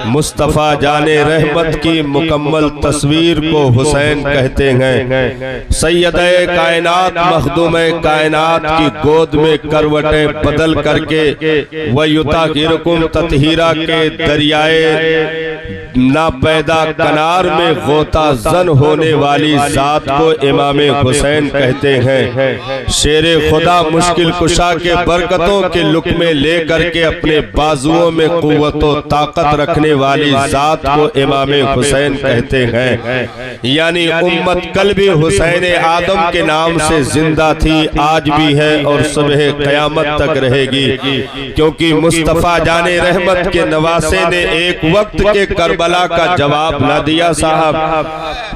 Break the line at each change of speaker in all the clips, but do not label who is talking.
मुस्तफ़ा जाने रहमत की मुकम्मल तस्वीर को हुसैन कहते हैं। सैयद-ए कायनात मखदूम-ए कायनात की गोद में करवटें बदल करके वयुतागिरकुम ततहीरा के दरियाए ना पैदा कनार में गोता जन होने वाली जात को इमाम हुसैन कहते हैं। शेरे खुदा मुश्किल कुशा के बरकतों के लुक़्मे ले करके अपने बाजुओं में कुव्वत व ताकत रखने वाली जात को इमाम हुसैन कहते हैं। यानी उम्मत कल भी हुसैन आदम के नाम से जिंदा थी, आज भी है और सुबह क़यामत तक रहेगी, क्योंकि मुस्तफ़ा जाने रहमत के नवासे ने एक वक्त के करबला का जवाब न दिया साहब,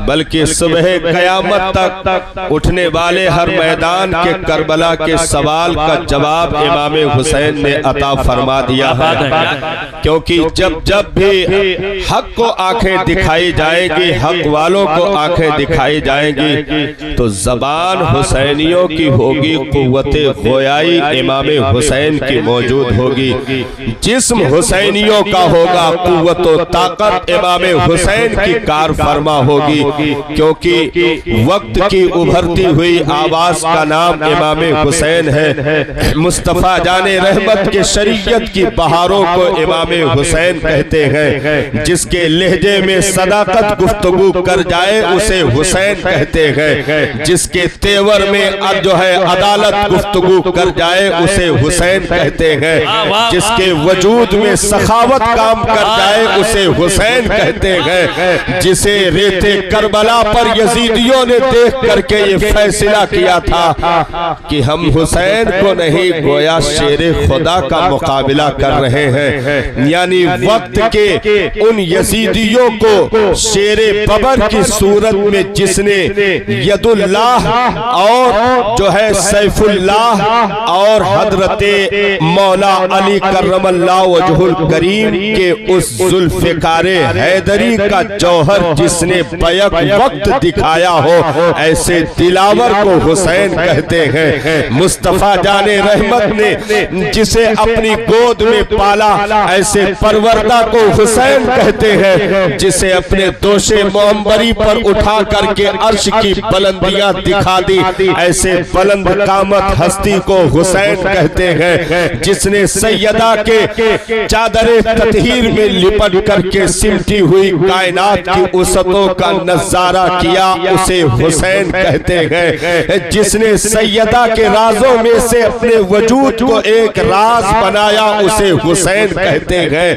बल्कि सुबह क़यामत तक उठने वाले हर मैदान के करबला के सवाल का जवाब इमाम हुसैन ने अता फरमा दिया है। क्योंकि जब जब भी हक को आंखें दिखाई जाएगी, हक वालों को आंखें दिखाई जाएंगी, तो जबान हुसैनियों की होगी, कुव्वते गोयाई इमाम हुसैन की मौजूद होगी। जिस्म हुसैनियों का होगा, कुव्वत व ताकत इमाम हुसैन की कार फरमा होगी, क्योंकि वक्त की उभरती हुई आवाज का नाम इमाम हुसैन है। मुस्तफ़ा जाने रहमत के शरीयत की बहारों को इमाम हुसैन कहते हैं। जिसके लहजे में सदाकत गुफ्तगू कर जाए उसे हुसैन कहते हैं। जिसके तेवर में जो है अदालत गुफ्तगू कर जाए उसे हुसैन कहते हैं। जिसके वजूद में सखावत काम कर जाए उसे हुसैन कहते हैं। जिसे रेते करबला पर यजीदियों ने देख करके ये फैसला किया था कि हम हुसैन को नहीं गोया शेरे खुदा का मुकाबला कर रहे हैं। यानी वक्त के उन यजीदियों को शेरे बबर की सूरत में जिसने यदुल्लाह और जो है सैफुल्लाह और हजरते मौला अली करमल्लाहु वजहुल करीम के उस जुल्फ़िकारे हैदरी का जौहर जिसने बैक वक्त दिखाया हो, ऐसे दिलावर को हुसैन कहते हैं। मुस्तफ़ा जाने रहमत ने जिसे अपनी गोद में पाला, ऐसे परवरदा को हुसैन कहते हैं। जिसे अपने दोषे मोहम्बरी पर उठा करके अर्श की बुलंदियां दिखा दी, ऐसे बुलंद कामत हस्ती को हुसैन कहते हैं। जिसने सैयदा के चादरे ततहीर में लिपट करके सिमटी हुई कायनात की उसतों का नजारा किया, उसे हुसैन कहते हैं। जिसने सैयदा के राजों में से अपने वजूद को एक राज बनाया, उसे हुसैन कहते हैं।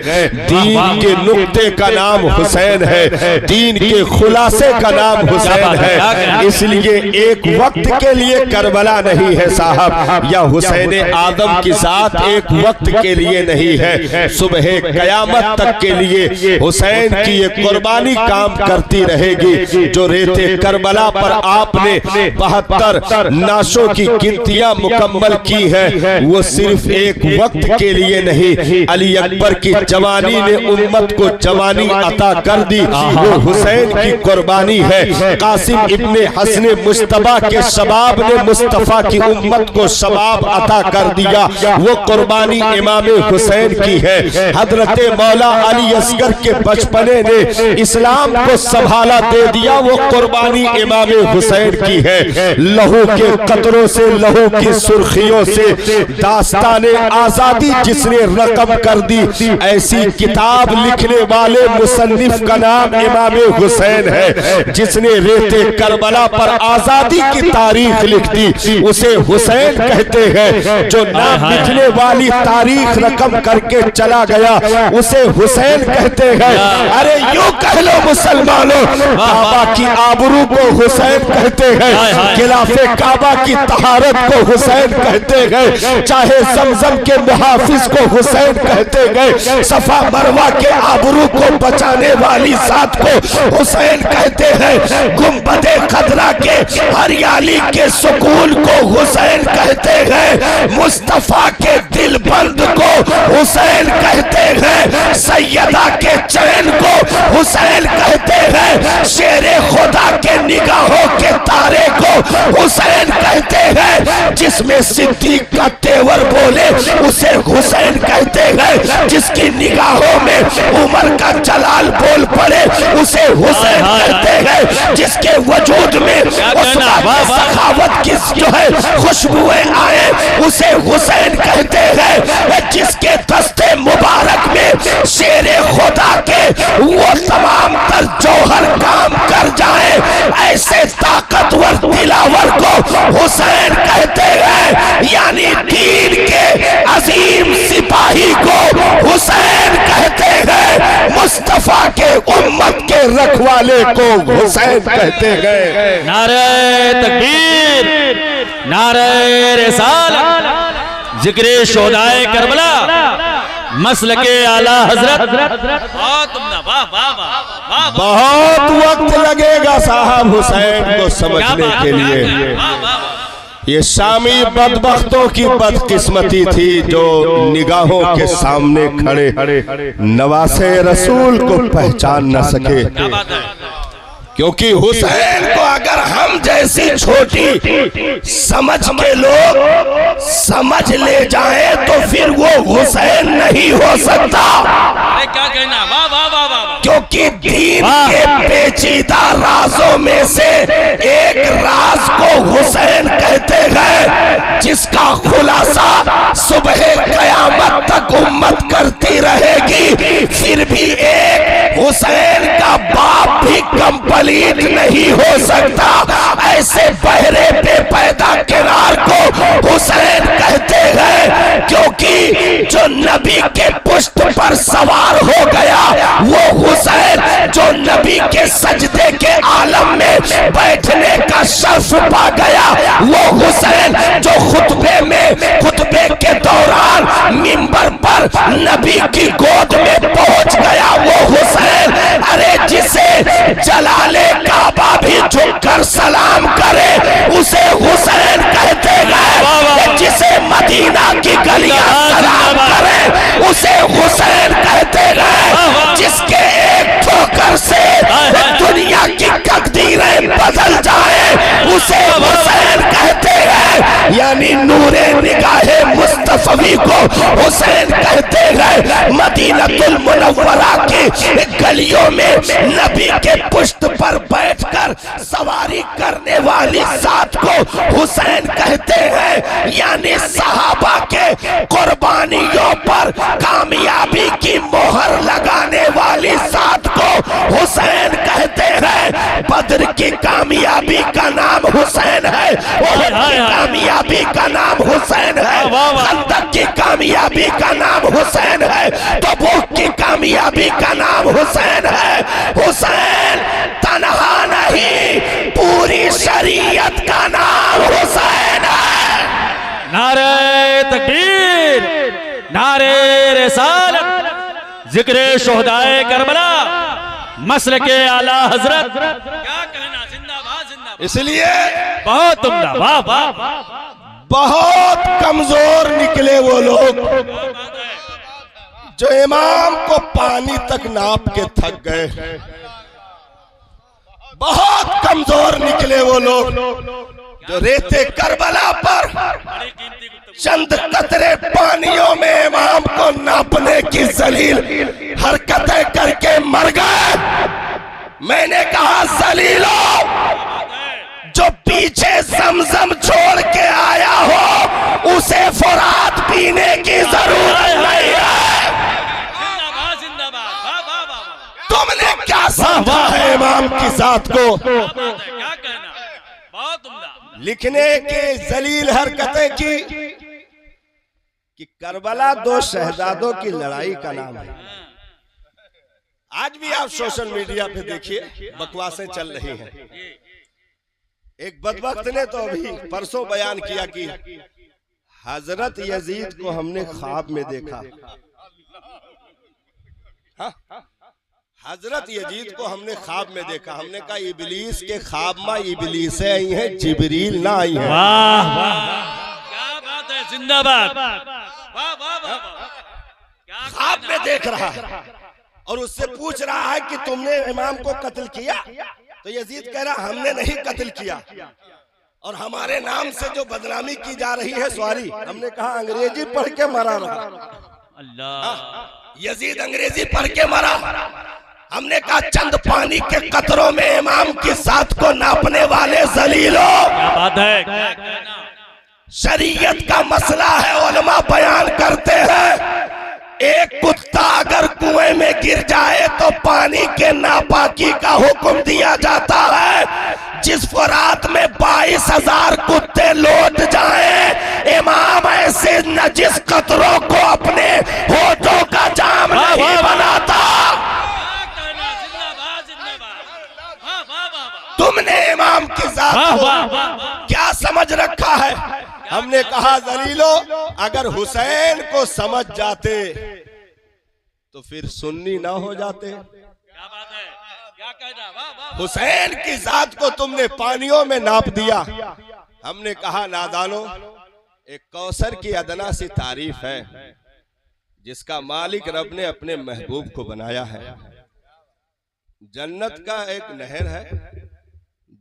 दीन के नुक्ते का नाम हुसैन है, दीन के खुलासे का नाम हुसैन है। इसलिए एक वक्त के लिए करबला नहीं है साहब, या हुसैन आदम की जात एक वक्त के लिए नहीं है, सुबह कयामत तक के लिए हुसैन की ये कुर्बानी काम करती रहेगी। जो रेते करबला पर आपने 72 नाशों की गिनतियां मुकम्मल की है, वो सिर्फ एक वक्त के लिए नहीं, अली अकबर की जवानी ने उम्मत को जवानी अता कर दी, वो हुसैन की कुर्बानी है। कासिम इब्ने हसन मुस्तफा के शबाब ने मुस्तफा की उम्मत को शबाब अता कर दिया, वो कुर्बानी इमाम हुसैन की है। हजरत मौला अली असगर के बचपने ने इस्लाम को संभाला दे दिया, वो कुर्बानी इमाम हुसैन की है। लहू के कतरों से, लहू की सुर्खियों से दास्ताने आजादी जिसने रकम कर दी, ऐसी किताब लिखने वाले मुसन्निफ का नाम इमाम हुसैन है। जिसने रेते करबला पर आजादी की तारीख लिख दी, उसे हुसैन कहते हैं। जो नाम लिखने वाली तारीख रकम करके चला गया, उसे हुसैन कहते हैं। अरे यूं कह लो मुसलमानों, काबा की आबरू को हुसैन कहते हैं, खिलाफे काबा की तहारत को हुसैन कहते हैं, चाहे जमजम के मुहाफिज को हुसैन कहते हैं, सफा मरवा के आबरू को बचाने वाली जात को हुसैन कहते हैं, गुंबदे खदरा के हरियाली के सुकून को हुसैन कहते हैं, मुस्तफा के दिल बंद को हुसैन कहते हैं, सैयदा के हुसैन को हुसैन कहते हैं, शेरे खुदा के निगाहों के तारे को हुसैन कहते हैं, जिसमें सिद्दीक का तेवर बोले उसे हुसैन कहते हैं, जिसकी निगाहों में उमर का जलाल बोल पड़े उसे हुसैन कहते हैं, जिसके वजूद में उस्मान सखावत की जो है खुशबुएं आए उसे हुसैन कहते हैं, जिसके दस्ते मुबारक में शेरे खुदा के वो तमाम तर जौहर काम कर जाए, ऐसे ताकतवर दिलावर को हुसैन कहते हैं। यानी दीन के अजीम सिपाही को हुसैन कहते हैं, मुस्तफा के उम्मत के रखवाले को हुसैन कहते हैं।
नारे तकबीर, नारे रिसालत, जिक्रे शोदाए करबला, मसलके आला हजरत।
बहुत वक्त लगेगा साहब हुसैन को समझने के लिए। ये शामी बदबख्तों की बदकिस्मती थी जो निगाहों के सामने खड़े नवासे रसूल को पहचान न सके, क्योंकि हुसैन को अगर हम जैसी छोटी समझ के लोग समझ ले जाए तो फिर वो हुसैन नहीं हो सकता।
क्या कहना, वाह वाह वाह वाह,
क्योंकि दीन के पेचीदा राजों में से एक राज को हुसैन कहते हैं, जिसका खुलासा सुबह कयामत तक उम्मत करती रहेगी, फिर भी एक हुसैन का बाप भी कंप्लीट नहीं हो सकता। ऐसे बहरे पे पैदा किनार को हुसैन कहते हैं, क्योंकि जो नबी के पुष्ट पर सवार हो गया वो हुसैन, जो नबी के सजदे के आलम में बैठने का शर्फ पा गया वो हुसैन, जो खुतबे के दौरान मिंबर पर नबी की गोद में पहुंच गया वो हुसैन। अरे जिसे जलाले काबा भी झुककर सलाम करे उसे हुसैन कहते हैं, जिसे मदीना की गलियां सलाम करे उसे हुसैन कहते हैं, जिसके एक ठोकर से दुनिया की तकदीरें बदल जाए उसे हुसैन कहते हैं। यानी नूरे निगाहे मुस्तफवी को हुसैन कहते हैं। मदीनतुल मुनव्वरा की गलियों में नबी के पुष्ट पर बैठकर सवारी करने वाली साथ को हुसैन कहते हैं। यानी सहाबा के कुर्बानियों पर कामयाबी की मोहर लगाने वाली साथ को हुसैन कहते हैं। बद्र की कामयाबी का नाम हुसैन है, उहद की कामयाबी का नाम हुसैन है, खंदक की कामयाबी का नाम हुसैन है, तबूक की कामयाबी का नाम हुसैन है। हुसैन तन्हा नहीं, पूरी शरीयत का नाम हुसैन है।
नारे तकबीर, नारे रिसालत, जिक्रे शोहदाए करबला, मसलके आला हजरत। क्या कहना, जिंदाबाद जिंदाबाद।
इसलिए
बहुत उम्दा, वाह वाह,
बहुत कमजोर निकले वो लोग जो इमाम को पानी तक नाप के थक गए। बहुत कमजोर निकले वो लोग जो रेते करबला पर चंद कतरे पानियों में इमाम को नापने की जलील हरकतें करके मर गए। मैंने कहा जलीलो, जो पीछे जमजम छोड़ के आया हो उसे फुरात पीने की जरूरत नहीं है। तुमने क्या समझा है इमाम की जात को?
क्या कहना, बहुत उम्दा।
लिखने के जलील हरकतें की कि करबला दो शहजादों की लड़ाई का नाम है। आज भी आप सोशल मीडिया पे देखिए बकवासें चल रही हैं। एक बदबख्त ने तो अभी परसों बयान किया कि हजरत यजीद को हमने ख्वाब में देखा। हजरत यजीद को हमने ख्वाब में देखा। हमने कहा इबलीस के ख्वाब में इबलीसें आई हैं, जिब्रील ना आई हैं।
वाह वाह, क्या बात है, जिंदाबाद, वाह वाह वाह,
ख्वाब में देख रहा है। और उससे पूछ रहा है कि तुमने इमाम को कत्ल किया? तो यजीद कह रहा हमने नहीं कत्ल किया, और हमारे नाम से जो बदनामी की जा रही है सॉरी, हमने कहा अंग्रेजी पढ़ के मरा रहा।
अल्लाह,
यजीद अंग्रेजी पढ़ के मरा। हमने कहा चंद पानी के कतरों में इमाम की साथ को नापने वाले जलीलो,
क्या बात है, क्या कहना।
शरीयत का मसला है, उलमा बयान करते हैं एक कुत्ता अगर कुएं में गिर जाए तो पानी के नापाकी का हुक्म दिया जाता है। जिस फरात में 22,000 कुत्ते लौट जाएं, इमाम ऐसे नजिस कतरों को अपने होठों का जाम नहीं बनाता। तुमने इमाम की जात को क्या समझ रखा है? हमने कहा जलीलो, अगर हुसैन को समझ जाते तो फिर सुन्नी ना हो जाते।
क्या बात है, क्या कहना। वाह वाह।
हुसैन की जात को तुमने पानियों में नाप दिया। हमने कहा नादानो, एक कौसर की अदना सी तारीफ है जिसका मालिक रब ने अपने महबूब को बनाया है। जन्नत का एक नहर है,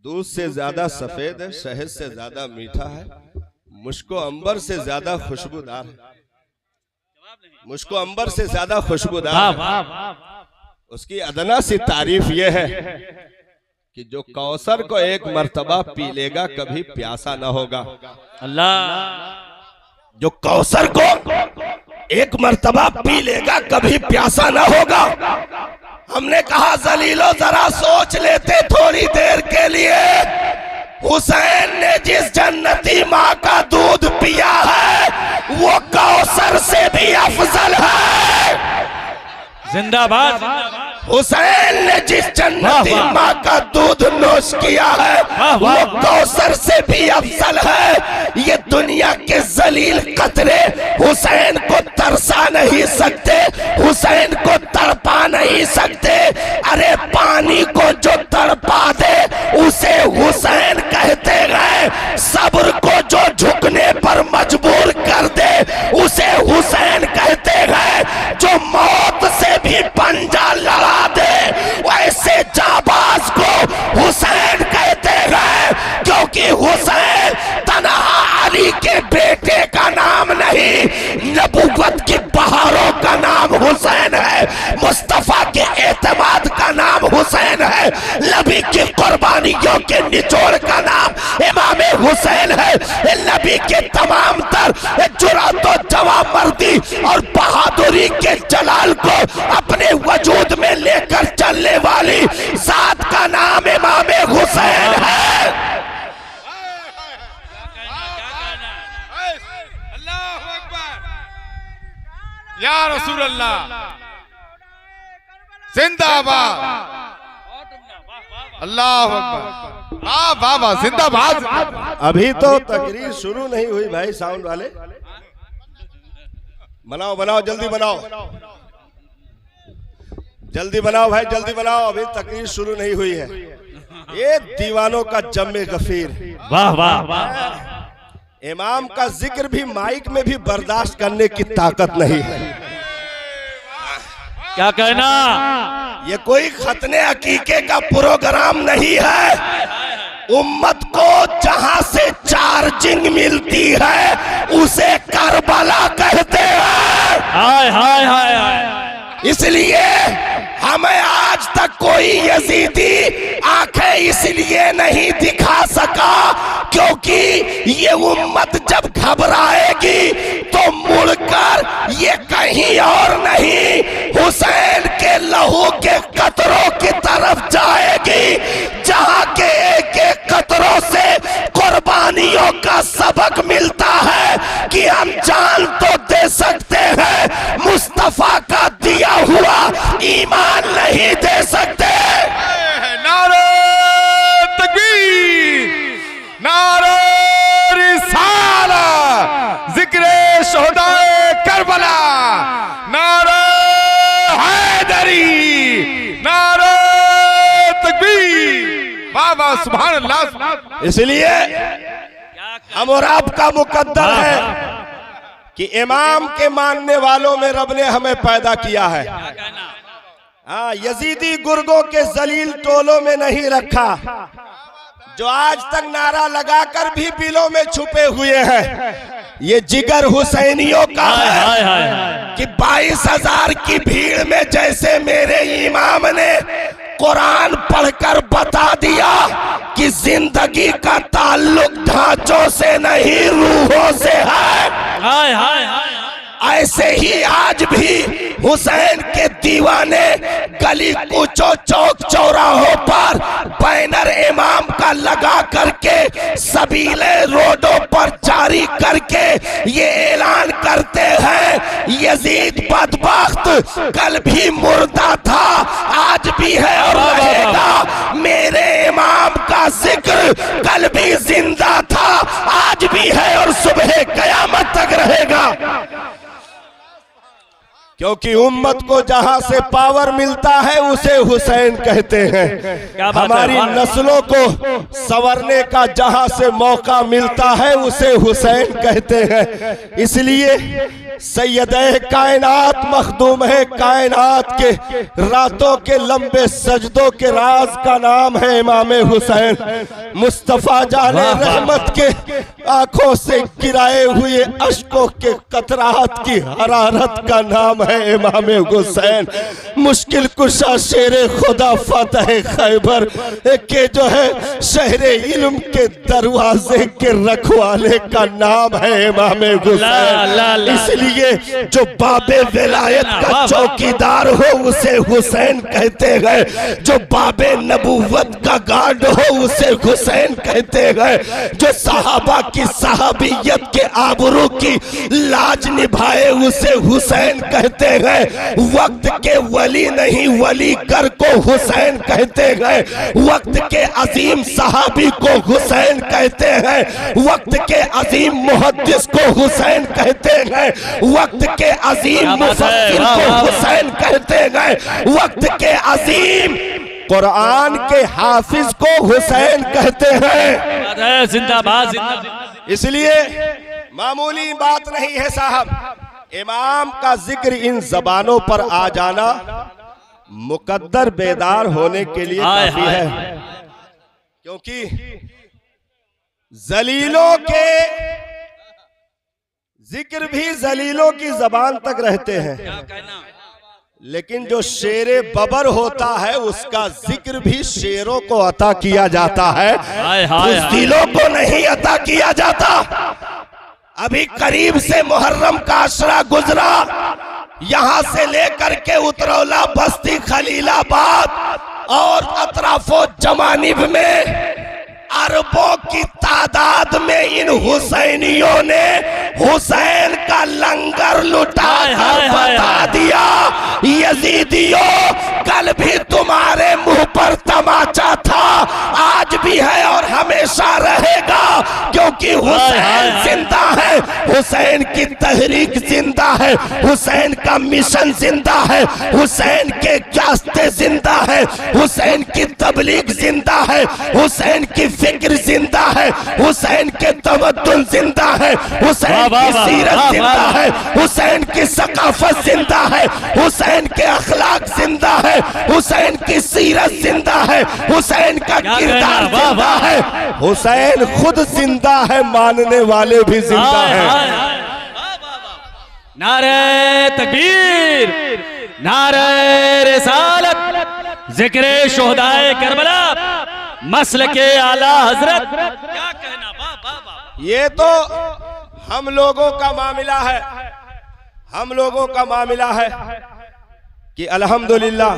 दूध से ज्यादा सफेद है, शहद से ज्यादा मीठा है, मुश्को अंबर से ज्यादा खुशबूदार है। मुश्को अंबर से ज्यादा खुशबूदार है। उसकी अदना सी तारीफ यह है कि जो कौसर को एक मर्तबा पी लेगा कभी प्यासा ना होगा।
अल्लाह,
जो कौसर को एक मर्तबा पी लेगा कभी प्यासा ना होगा। हमने कहा जलीलो जरा सोच लेते थोड़ी देर के लिए, हुसैन ने जिस जन्नती माँ का दूध पिया है वो कौसर से भी अफजल है।
जिंदाबाद।
हुसैन ने जिस जन्नती माँ का दूध नोश किया है वो कौसर से भी अफजल है। ये दुनिया के जलील कतरे हुसैन को तरसा नहीं सकते, हुसैन को तड़पा नहीं सकते। अरे पानी को जो तड़पा दे उसे हुसैन कहते हैं, सब्र को जो झुकने पर मजबूर कर दे उसे हुसैन कहते हैं, जो मौत से भी पंजा लड़ा दे वैसे जाबाज को हुसैन कहते हैं। क्योंकि हुसैन तन्हा अली के बेटे का नाम नहीं, नबूवत की बहारों का नाम हुसैन है, मुस्तफा के एतमाद का नाम हुसैन है, नबी की कुर्बानियों के निचोड़ का नाम इमाम हुसैन है। नबी के तमाम तर जुरात और जवामर्दी और बहादुरी के जलाल को अपने वजूद में लेकर चलने वाली जात का नाम इमाम हुसैन है।
या रसूल अल्लाह जिंदाबाद, अल्लाह अकबर, वाह वाह वाह, जिंदाबाद।
अभी तो तकरीर शुरू नहीं हुई भाई, साउंड वाले बनाओ बनाओ, जल्दी बनाओ, जल्दी बनाओ भाई, जल्दी बनाओ, अभी तकरीर शुरू नहीं हुई है। ये दीवानों का जम्मे गफीर।
वाह वाह वाह।
इमाम का जिक्र भी माइक में भी बर्दाश्त करने की ताकत नहीं है।
क्या कहना।
ये कोई खतने अकीके का प्रोग्राम नहीं है। उम्मत को जहां से चार्जिंग मिलती है उसे करबला कहते हैं।
हाय हाय हाय हाय।
इसलिए हमें आज तक कोई यजीदी आंखें इसलिए नहीं दिखा सका क्योंकि ये उम्मत जब घबराएगी तो मुड़कर ये कहीं और नहीं हुसैन के लहू के कतरों की तरफ जाएगी, जहां के एक एक कतरों से कुर्बानियों का सबक मिलता है कि हम जान तो दे सकते हैं, मुस्तफा का दिया हुआ ईमान नहीं दे सकते।
नारे तकबीर, नारे रिसाला, जिक्रे शोहदाए करबला, नारे हैदरी, नारे तकबीर, वाह वाह, सुभान अल्लाह।
इसलिए हम और आपका मुकद्दर है कि इमाम के मानने वालों में रब ने हमें पैदा किया है। हाँ, यजीदी गुर्गों के जलील टोलों में नहीं रखा, जो आज तक नारा लगाकर भी बिलों में छुपे हुए हैं। ये जिगर हुसैनियों का है कि 22,000 की भीड़ में जैसे मेरे इमाम ने कुरान पढ़कर बता दिया कि जिंदगी का ताल्लुक ढांचों से नहीं रूहों से है। ऐसे ही आज भी हुसैन के दीवाने गली कूचों चौक चौराहों पर बैनर इमाम का लगा करके सबीले रोडों पर जारी करके ये ऐलान करते हैं, यजीद बदबख्त कल भी मुर्दा था, आज भी है और रहेगा। मेरे इमाम का जिक्र कल भी जिंदा था, आज भी है और सुबह कयामत तक रहेगा। क्योंकि उम्मत को जहां से पावर मिलता है उसे हुसैन कहते हैं। हमारी नस्लों को संवरने का जहां से मौका मिलता है उसे हुसैन कहते हैं। इसलिए सैयद-ए कायनात मखदूम है कायनात के रातों के लंबे सजदों के राज का नाम है इमाम हुसैन। मुस्तफा जाने रहमत के आंखों से गिराए हुए अश्कों के कतरात की हरारत का नाम है इमाम हुसैन। मुश्किल कुशा शेरे खुदा फतेह खैबर के जो है शहरे इल्म के दरवाजे के रखवाले का नाम है इमाम हुसैन। इसलिए जो बाबे विलायत का चौकीदार हो उसे हुसैन कहते हैं, जो बाबे नबूवत का गार्ड हो उसे हुसैन कहते हैं, जो सहाबा की सहाबियत के आबरू की लाज निभाए उसे हुसैन कहते हैं। वक्त के वली नहीं वली कर को हुसैन कहते हैं, वक्त के अजीम सहाबी को हुसैन कहते हैं, वक्त के अजीम मुहद्दिस को हुसैन कहते हैं, वक्त के अजीम मुफस्सिर को हुसैन कहते हैं, वक्त के अजीम कुरान के हाफिज को हुसैन कहते हैं।
जिंदाबाद।
इसलिए मामूली बात नहीं है साहब, इमाम का जिक्र इन जबानों पर आ जाना मुकद्दर बेदार होने के लिए काफी है। क्योंकि जलीलों के जिक्र भी जलीलों की जबान तक रहते हैं, लेकिन जो शेरे बबर होता है उसका जिक्र भी शेरों को अता किया जाता है, बुज़दिलों को नहीं अता किया जाता। अभी करीब से मुहर्रम का अशरा गुजरा, यहां से लेकर के उतरौला बस्ती खलीलाबाद और अतराफो जमानिब में अरबों की तादाद में इन हुसैनियों ने हुसैन का लंगर लुटा कर बता दिया, यजीदियों कल भी तुम्हारे मुंह पर तमाचा था, आज भी है और हमेशा रहेगा। क्योंकि हुसैन जिंदा है, हुसैन की तहरीक जिंदा है, हुसैन का मिशन जिंदा है, हुसैन के रास्ते जिंदा है, हुसैन की तबलीग जिंदा है, हुसैन की फिक्र जिंदा है, हुसैन के तमद्दुन जिंदा है, हुसैन की सीरत जिंदा है, हुसैन की सकाफत जिंदा है, हुसैन के अखलाक जिंदा है, हुसैन की सीरत जिंदा है, हुसैन का किरदार जिंदा है, हुसैन खुद जिंदा है, मानने वाले भी जिंदा हैं।
नारे तकबीर, नारे रिसालत, जिक्रे शुहदाए करबला, मसल के आला हजरत। क्या कहना, वाह वाह वाह।
ये तो हम लोगों का मामला है, हम लोगों का मामला है कि अल्हम्दुलिल्लाह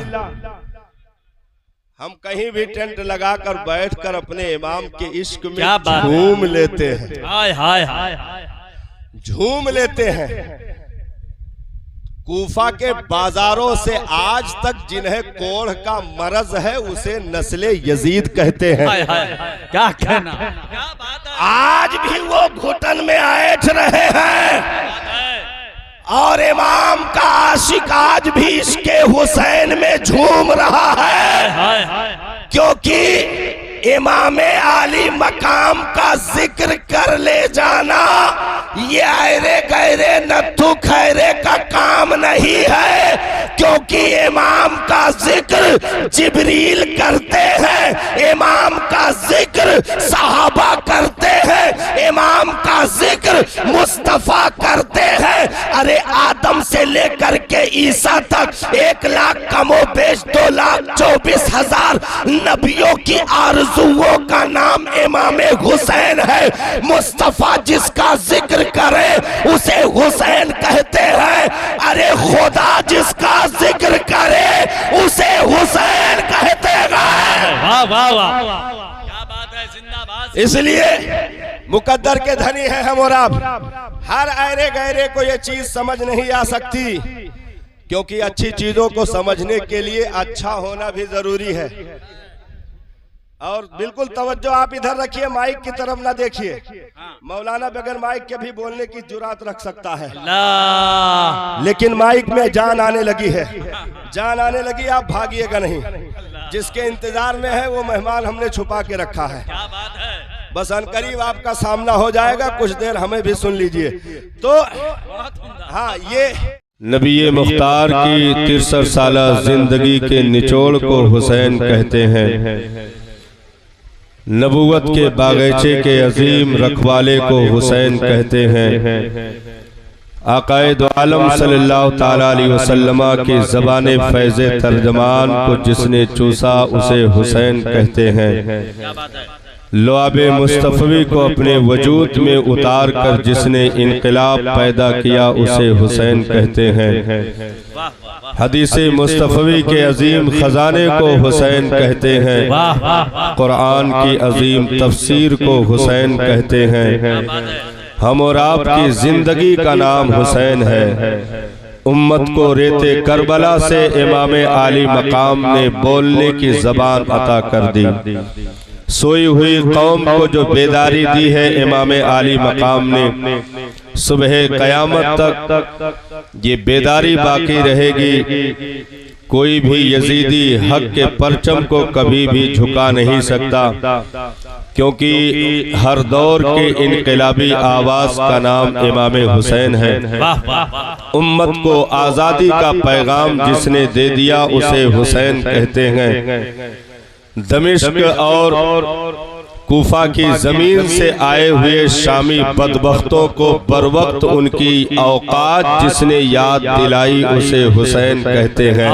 हम कहीं भी टेंट लगाकर बैठकर अपने इमाम के इश्क में झूम लेते हैं,
हाय हाय हाय,
झूम लेते हैं। कूफा के बाजारों से आज तक जिन्हें कोढ़ का मरज है उसे नस्ले यजीद कहते हैं।
क्या कहना, क्या बात है।
आज भी वो घुटन में ऐठ रहे हैं और इमाम का आशिक आज भी इसके हुसैन में झूम रहा है। क्योंकि इमाम आली मकाम का जिक्र कर ले जाना ये आयरे गहरे नथु खैरे का काम नहीं है, क्योंकि इमाम का जिक्र जिब्रील करते हैं, इमाम का जिक्र सहाबा करते हैं, इमाम का जिक्र मुस्तफा करते हैं। अरे आदम से लेकर के ईसा तक 1 लाख कमो बेश 2,24,000 नबियों की आरज़ुओं का नाम इमाम हुसैन है। मुस्तफा जिसका जिक्र करे उसे हुसैन कहते हैं। अरे खुदा जिसका जिक्र करे उसे हुसैन कहते हैं।
वाह वाह वाह, क्या बात है, जिंदाबाद।
इसलिए मुकद्दर के धनी है हम और आप। हर आयरे गहरे को ये चीज समझ नहीं आ सकती, क्योंकि अच्छी चीजों को समझने के लिए अच्छा होना भी जरूरी है। और बिल्कुल तवज्जो आप इधर रखिए, माइक की तरफ ना देखिए। मौलाना बगैर माइक के भी बोलने की जुरात रख सकता है, लेकिन माइक में जान आने लगी है, जान आने लगी, आप भागिएगा नहीं। जिसके इंतजार में है वो मेहमान हमने छुपा के रखा है। बस अनकरीब आपका सामना हो जाएगा, कुछ देर हमें भी सुन लीजिए। तो हाँ, ये नबी मुख्तार की 63 साला जिंदगी के निचोड़ को हुसैन कहते हैं। नबूवत के बागीचे के अजीम रखवाले को हुसैन कहते हैं। आकाए दो आलम सल्लल्लाहु ताला अलैहि वसल्लम की ज़बाने फैज़े तर्जमान को जिसने चूसा उसे हुसैन कहते हैं। लुआबे मुस्तफ़वी को अपने वजूद में उतार कर जिसने इनकलाब पैदा किया उसे हुसैन कहते हैं। हदीसे मुस्तफ़वी के अजीम खजाने को हुसैन कहते हैं। कुरान की अजीम तफसीर को हुसैन कहते हैं। हम और आपकी जिंदगी का नाम हुसैन है। उम्मत को रेते करबला से इमाम आली मकाम ने बोलने की जबान अता कर दी। सोई हुई कौम को जो बेदारी दी है इमाम आली मकाम ने, सुबह कयामत तक ये बेदारी बाकी रहेगी। कोई भी यजीदी हक के परचम को कभी भी झुका नहीं सकता, क्योंकि हर दौर के इनकलाबी आवाज का नाम इमाम हुसैन है। उम्मत को आज़ादी का पैगाम जिसने दे दिया उसे हुसैन कहते हैं। दमिश्क और कूफा की जमीन से आए हुए शामी बदबख्तों को बरवक्त उनकी औकात जिसने याद दिलाई उसे हुसैन कहते हैं।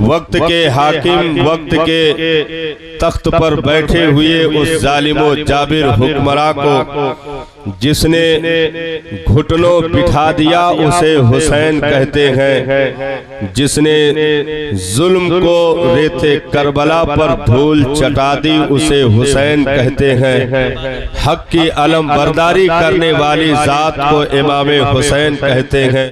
वक्त के हाकिम, वक्त के तख्त पर बैठे हुए उस जालिमो जाबिर हुक्मरां को जिसने घुटनों बिठा दिया उसे हुसैन कहते हैं। जिसने जुल्म को रेते करबला पर धूल चटा दी उसे हुसैन कहते हैं। हक की अलम बरदारी करने वाली जात को इमाम हुसैन कहते हैं।